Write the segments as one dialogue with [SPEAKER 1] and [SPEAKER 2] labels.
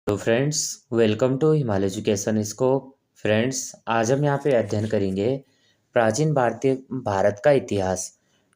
[SPEAKER 1] तो friends, welcome to Himalaya education scope. Friends, आज हम यहाँ पे अध्ययन करेंगे प्राचीन भारत का इतिहास।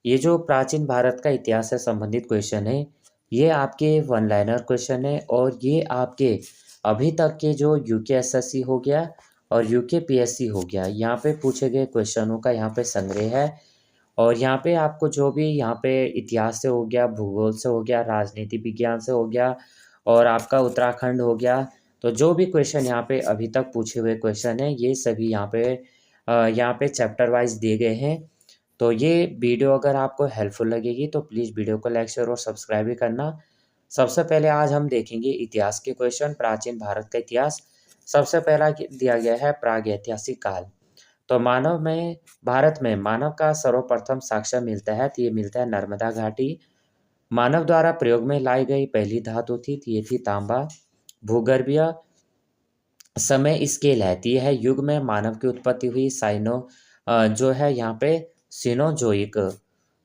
[SPEAKER 1] ये जो प्राचीन भारत का इतिहास से संबंधित क्वेश्चन है, ये आपके वन लाइनर क्वेश्चन है और ये आपके अभी तक के जो यूके एसएससी हो गया और यूके पीएससी हो गया, यहाँ पे पूछे गए क्वेश्चनों का यहाँ पे संग्रह है। और यहाँ पे आपको जो भी यहाँ पे इतिहास से हो गया, भूगोल से हो गया, राजनीति विज्ञान से हो गया और आपका उत्तराखंड हो गया, तो जो भी क्वेश्चन यहाँ पे अभी तक पूछे हुए क्वेश्चन हैं, ये सभी यहाँ पे चैप्टर वाइज दिए गए हैं। तो ये वीडियो अगर आपको हेल्पफुल लगेगी तो प्लीज़ वीडियो को लाइक शेयर और सब्सक्राइब भी करना। सबसे पहले आज हम देखेंगे इतिहास के क्वेश्चन, प्राचीन भारत का इतिहास। सबसे पहला दिया गया है प्रागैतिहासिक काल। तो भारत में मानव का सर्वप्रथम साक्ष्य मिलता है, तो ये मिलता है नर्मदा घाटी। मानव द्वारा प्रयोग में लाई गई पहली धातु थी, तो ये थी तांबा। भूगर्भीय समय स्केल है, तो ये है युग में मानव की उत्पत्ति हुई। जो है यहाँ पे सिनोजोइक।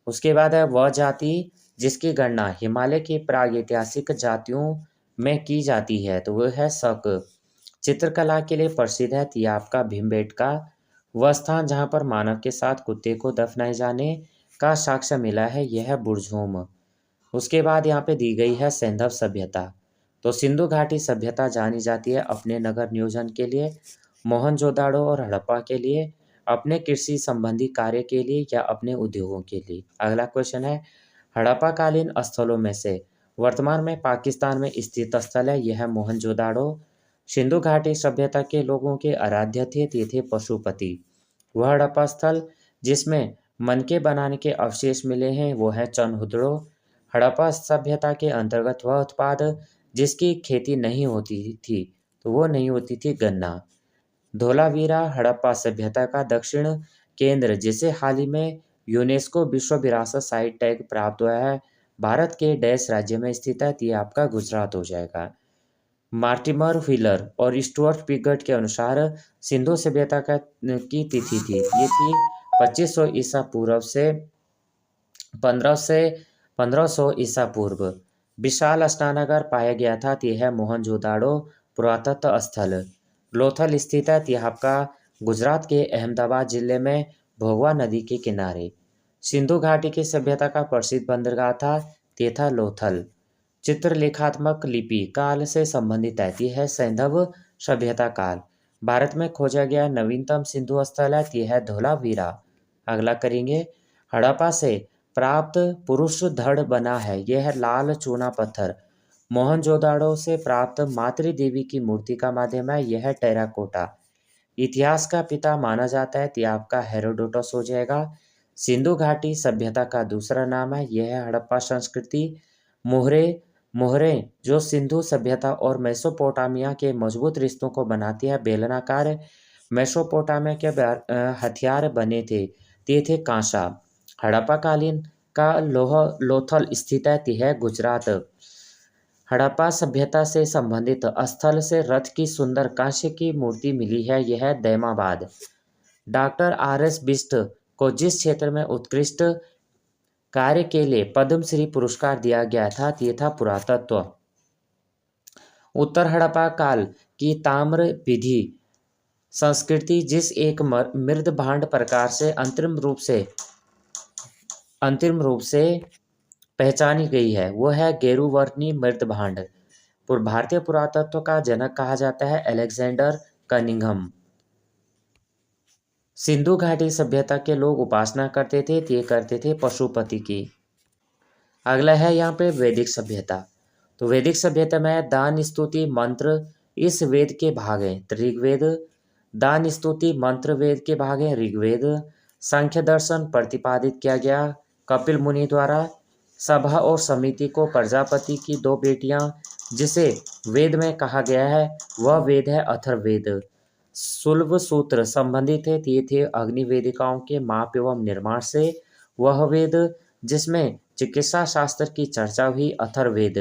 [SPEAKER 1] उसके बाद है वह जाति जिसकी गणना हिमालय की प्रागैतिहासिक जातियों में की जाती है, तो वह है शक। चित्रकला के लिए प्रसिद्ध है, तो ये आपका भीमबेटका। वह स्थान जहाँ पर मानव के साथ कुत्ते को दफनाए जाने का साक्ष्य मिला है, यह है बुरझूम। उसके बाद यहाँ पे दी गई है सैंधव सभ्यता। तो सिंधु घाटी सभ्यता जानी जाती है अपने नगर नियोजन के लिए, मोहनजोदाड़ो और हड़प्पा के लिए, अपने कृषि संबंधी कार्य के लिए या अपने उद्योगों के लिए। अगला क्वेश्चन है हड़प्पा कालीन स्थलों में से वर्तमान में पाकिस्तान में स्थित स्थल है, यह है मोहनजोदाड़ो। सिंधु घाटी सभ्यता के लोगों के आराध्य थे पशुपति। वह हड़प्पा स्थल जिसमें मनके बनाने के अवशेष मिले हैं, वो है चनहुदड़ो। हड़प्पा सभ्यता के अंतर्गत वह उत्पाद जिसकी खेती नहीं होती थी, तो वो नहीं होती थी गन्ना। धोलावीरा हड़प्पा सभ्यता का दक्षिण केंद्र जिसे हाल ही में यूनेस्को विश्व विरासत साइट टैग प्राप्त हुआ है, भारत के डैश राज्य में स्थित है, तो ये आपका गुजरात हो जाएगा। मार्टिमर व्हीलर और स्टुअर्ट पिगट के अनुसार सिंधु सभ्यता की तिथि थी, ये थी 2500 ईसा पूर्व से 1500 ईसा पूर्व। विशाल स्नानागार पाया गया था, यह है मोहनजोदाड़ो पुरातत्व स्थल। लोथल स्थित है, यह आपका गुजरात के अहमदाबाद जिले में भोगवा नदी के किनारे। सिंधु घाटी की सभ्यता का प्रसिद्ध बंदरगाह था, ये था लोथल। चित्रलेखात्मक लिपि काल से संबंधित है, यह है सैंधव सभ्यता काल। भारत में खोजा गया नवीनतम सिंधु स्थल है, यह है धोलावीरा। अगला करेंगे हड़प्पा से प्राप्त पुरुष धड़ बना है, यह है लाल चूना पत्थर। मोहनजोदाड़ो से प्राप्त मातृ देवी की मूर्ति का माध्यम है, यह है टेराकोटा। इतिहास का पिता माना जाता है, तो आपका हेरोडोटस हो जाएगा। सिंधु घाटी सभ्यता का दूसरा नाम है, यह है हड़प्पा संस्कृति। मोहरे मोहरे जो सिंधु सभ्यता और मेसोपोटामिया के मजबूत रिश्तों को बनाती है। बेलनाकार मेसोपोटामिया के हथियार बने थे, ते थे कांसा। हड़प्पा कालीन का लोथल स्थित है, यह है गुजरात। हड़प्पा सभ्यता से संबंधित स्थल से रथ की सुंदर कांस्य की मूर्ति मिली है, यह है दैमाबाद। Doctor R S. बिष्ट को जिस क्षेत्र में उत्कृष्ट कार्य के लिए पद्मश्री पुरस्कार दिया गया था, ये था पुरातत्व। उत्तर हड़प्पा काल की ताम्र विधि संस्कृति जिस एक मृद भांड प्रकार से अंतिम रूप से पहचानी गई है, वो है गेरुवर्णी मृद भांड। भारतीय पुरातत्व का जनक कहा जाता है अलेक्जेंडर कनिंघम। सिंधु घाटी सभ्यता के लोग उपासना करते थे, ये करते थे पशुपति की। अगला है यहाँ पे वैदिक सभ्यता। तो वैदिक सभ्यता में दान स्तुति मंत्र इस वेद के भाग हैं। ऋग्वेद दान स्तुति मंत्र वेद के भाग हैं। ऋग्वेद सांख्य दर्शन प्रतिपादित किया गया कपिल मुनि द्वारा। सभा और समिति को प्रजापति की दो बेटियां जिसे वेद में कहा गया है, वह वेद है अथर्ववेद। शुल्ब सूत्र संबंधित है, ये थे अग्निवेदिकाओं के माप एवं निर्माण से। वह वेद जिसमें चिकित्सा शास्त्र की चर्चा हुई, अथर्ववेद।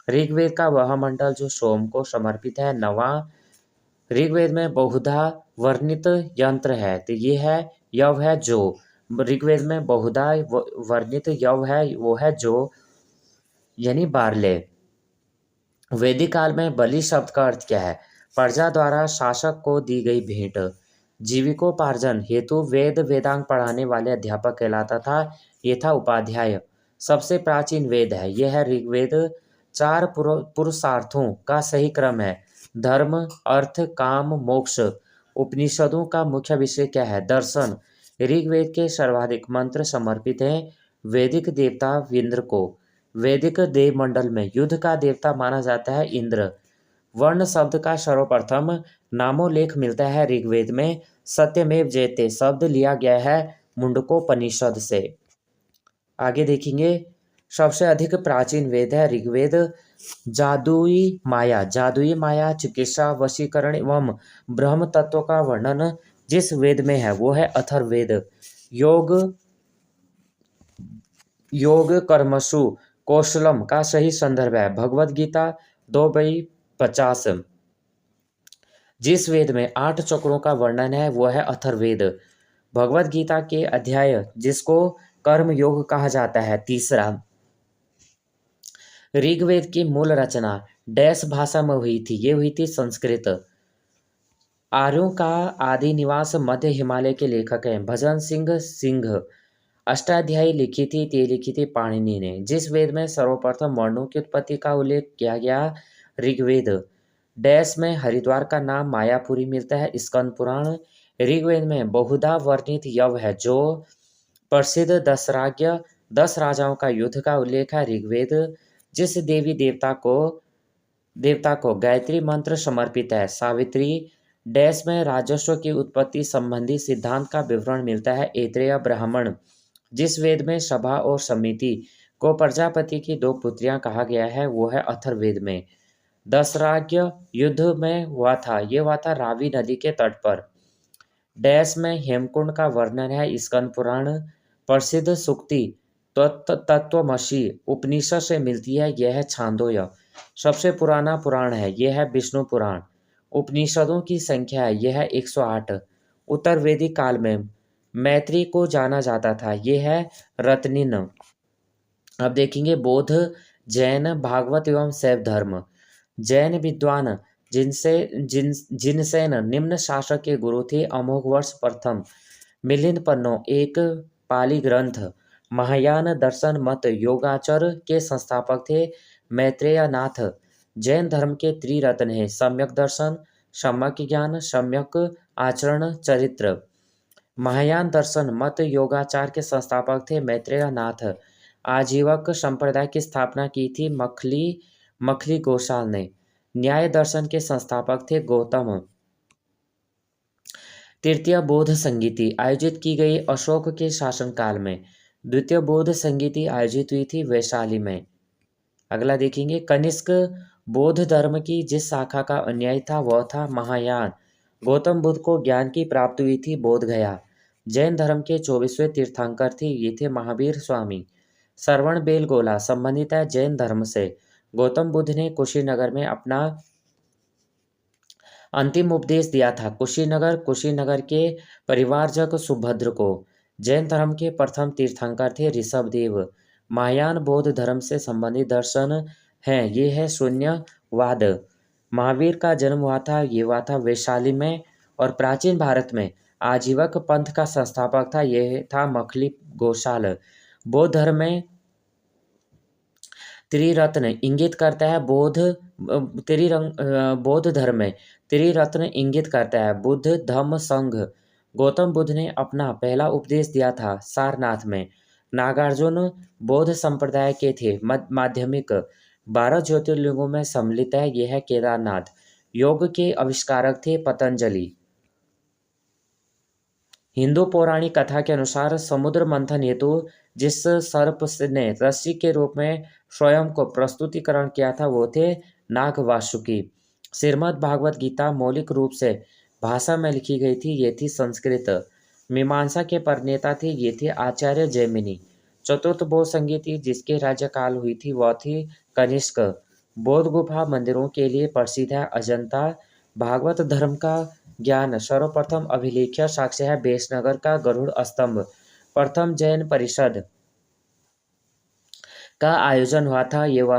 [SPEAKER 1] ऋग्वेद का वह मंडल जो सोम को समर्पित है, नवा। ऋग्वेद में बहुधा वर्णित यंत्र है, तो ये है यव है जो। ऋग्वेद में बहुधा वर्णित यव है, वो है जो यानी बारले। वैदिक काल में बलि शब्द का अर्थ क्या है? प्रजा द्वारा शासक को दी गई भेंट। जीविकोपार्जन हेतु वेद वेदांग पढ़ाने वाले अध्यापक कहलाता था। ये था उपाध्याय। सबसे प्राचीन वेद है यह है ऋग्वेद। चार पुरुषार्थों का सही क्रम है। धर्म, अर्थ, काम, मोक्ष। उपनिषदों का मुख्य विषय क्या है? दर्शन। ऋग्वेद के सर्वाधिक मंत्र समर्पित हैं वैदिक देवता इंद्र को। वैदिक देवमंडल में युद्ध का देवता माना जाता है इंद्र। वर्ण शब्द का सर्वप्रथम नामोल्लेख मिलता है ऋग्वेद में। सत्यमेव जयते शब्द लिया गया है मुंडकोपनिषद से। आगे देखेंगे, सबसे अधिक प्राचीन वेद है ऋग्वेद। जादुई माया, चिकित्सा, वशीकरण एवं ब्रह्म तत्व का वर्णन जिस वेद में है वो है अथर्ववेद। योग योग कर्मसु कौशलम का सही संदर्भ है भगवद गीता 2/50। जिस वेद में 8 चक्रों का वर्णन है वो है अथर्ववेद। भगवद गीता के अध्याय जिसको कर्म योग कहा जाता है तीसरा। ऋग्वेद की मूल रचना डैश भाषा में हुई थी? ये हुई थी संस्कृत। आर्यों का आदि निवास मध्य हिमालय के लेखक हैं भजन सिंह। अष्टाध्यायी लिखी थी, ते लिखी थी पाणिनि ने। जिस वेद में सर्वप्रथम वर्णों की उत्पत्ति का उल्लेख किया गया ऋग्वेद। डैश में हरिद्वार का नाम मायापुरी मिलता है स्कंद पुराण। ऋग्वेद में बहुधा वर्णित यव है जो प्रसिद्ध दशराज्य 10 राजाओं का युद्ध का उल्लेख है ऋग्वेद। जिस देवी देवता को गायत्री मंत्र समर्पित है सावित्री। डैश में राजस्व की उत्पत्ति संबंधी सिद्धांत का विवरण मिलता है ऐत्रेय ब्राह्मण। जिस वेद में सभा और समिति को प्रजापति की 2 पुत्रियां कहा गया है वो है अथर्ववेद में। दशराज्य युद्ध में हुआ था रावी नदी के तट पर। डैश में हेमकुंड का वर्णन है स्कंद पुराण। प्रसिद्ध सुक्ति तत्वमसी उपनिषद से मिलती है यह है छांदोग्य। सबसे पुराना पुराण है यह है विष्णु पुराण। उपनिषदों की संख्या है यह है 108। उत्तर वैदिक काल में मैत्री को जाना जाता था यह है रत्निन। अब देखेंगे बौद्ध, जैन, भागवत एवं शैव धर्म। जैन विद्वान जिनसेन निम्न शासक के गुरु थे। अमोघ वर्ष प्रथम मिलिंद पन्नो एक पाली ग्रंथ। महायान दर्शन मत योगाचर के संस्थापक थे मैत्रेयनाथ। जैन धर्म के त्रिरत्न हैं सम्यक दर्शन, सम्यक ज्ञान, सम्यक आचरण, चरित्र। महायान दर्शन मत योगाचार के संस्थापक थे मैत्रेयनाथ। आजीवक संप्रदाय की स्थापना की थी मखली गोसाल ने। न्याय दर्शन के संस्थापक थे गौतम। तृतीय बौद्ध संगीति आयोजित की गई अशोक के शासनकाल में। द्वितीय बौद्ध संगीति आयोजित हुई थी वैशाली में। अगला देखेंगे, कनिष्क बौद्ध धर्म की जिस शाखा का अनुयायी था वह था महायान। गौतम बुद्ध को ज्ञान की प्राप्ति हुई थी बोध गया। जैन धर्म के 24वें तीर्थंकर थे ये थे महावीर स्वामी। श्रवण बेलगोला संबंधित है जैन धर्म से। गौतम बुद्ध ने कुशीनगर में अपना अंतिम उपदेश दिया था। कुशीनगर के परिवारजक सुभद्र को। जैन धर्म के प्रथम तीर्थंकर थे ऋषभदेव। महायान बौद्ध धर्म से संबंधित दर्शन हैं ये है शून्यवाद। महावीर का जन्म हुआ था वैशाली में। और प्राचीन भारत में आजीवक पंथ का संस्थापक था यह था मखली गोशाल। बौद्ध धर्म में त्रिरत्न इंगित करता है बौद्ध धर्म में त्रिरत्न इंगित करता है बुद्ध, धम्म, संघ। गौतम बुद्ध ने अपना पहला उपदेश दिया था सारनाथ में। नागार्जुन बौद्ध संप्रदाय के थे माध्यमिक। 12 ज्योतिर्लिंगों में सम्मिलित है यह है केदारनाथ। योग के आविष्कारक थे पतंजलि। हिंदू पौराणिक कथा के अनुसार समुद्र मंथन हेतु जिस सर्प ने रस्सी के रूप में स्वयं को प्रस्तुतिकरण किया था वो थे नाग वासुकी। श्रीमद् भागवत गीता मौलिक रूप से भाषा में लिखी गई थी ये थी संस्कृत। मीमांसा के प्रणेता थे ये थे आचार्य जैमिनी। चतुर्थ बौद्ध संगीति जिसके राज्यकाल हुई थी वह थी कनिष्क। बौद्ध गुफा मंदिरों के लिए प्रसिद्ध है अजंता। भागवत धर्म का ज्ञान सर्वप्रथम अभिलेख्य साक्ष्य है बेसनगर का गरुड़ स्तंभ। प्रथम जैन परिषद का आयोजन हुआ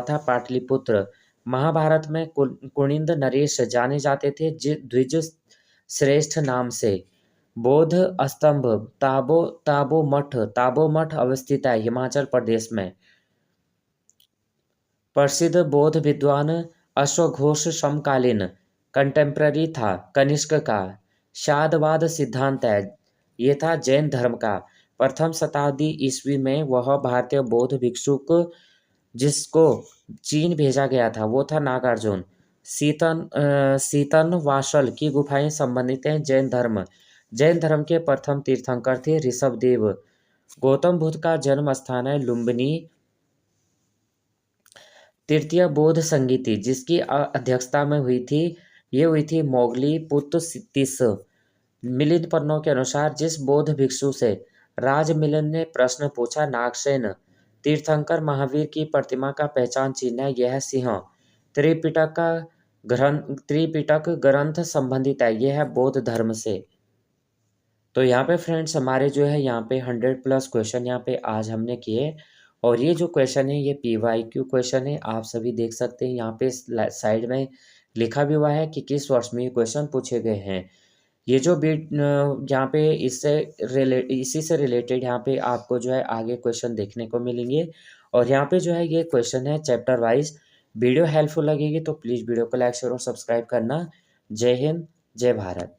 [SPEAKER 1] था पाटलिपुत्र। महाभारत में कुनिंद नरेश जाने जाते थे द्विज श्रेष्ठ नाम से। बौद्ध स्तंभ ताबो मठ अवस्थित है हिमाचल प्रदेश में। प्रसिद्ध बौद्ध विद्वान अश्वघोष समकालीन कंटेम्प्ररी था कनिष्क का। शादवाद सिद्धांत है, ये था जैन धर्म का। प्रथम शताब्दी ईस्वी में वह भारतीय बौद्ध भिक्षुक जिसको चीन भेजा गया था वो था नागार्जुन। सीतन वासल की गुफाएं संबंधित हैं जैन धर्म के प्रथम तीर्थंकर थे ऋषभदेव। गौतम बुद्ध का जन्म स्थान है लुम्बिनी। तृतीय बौद्ध संगीति जिसकी अध्यक्षता में हुई थी मोगली पुत्त तिस। मिलिंद पन्नों के अनुसार जिस बौद्ध भिक्षु से राज मिलिंद ने प्रश्न पूछा नागसेन तीर्थंकर महावीर की प्रतिमा का पहचान चिन्ह है, यह सिंह। त्रिपिटक ग्रंथ संबंधित है, यह है बौद्ध धर्म से। तो यहाँ पे फ्रेंड्स हमारे जो है यहाँ पे 100+ क्वेश्चन यहाँ पे आज हमने किए। और ये जो क्वेश्चन है ये PYQ क्वेश्चन है, आप सभी देख सकते हैं यहाँ पे साइड में लिखा भी हुआ है कि किस वर्ष में ये क्वेश्चन पूछे गए हैं। ये जो बीट यहाँ पे इसी से रिलेटेड यहाँ पे आपको जो है आगे क्वेश्चन देखने को मिलेंगे। और यहाँ पे जो है ये क्वेश्चन है चैप्टर वाइज। वीडियो हेल्पफुल लगेगी तो प्लीज़ वीडियो को लाइक शेयर और सब्सक्राइब करना। जय हिंद, जय भारत।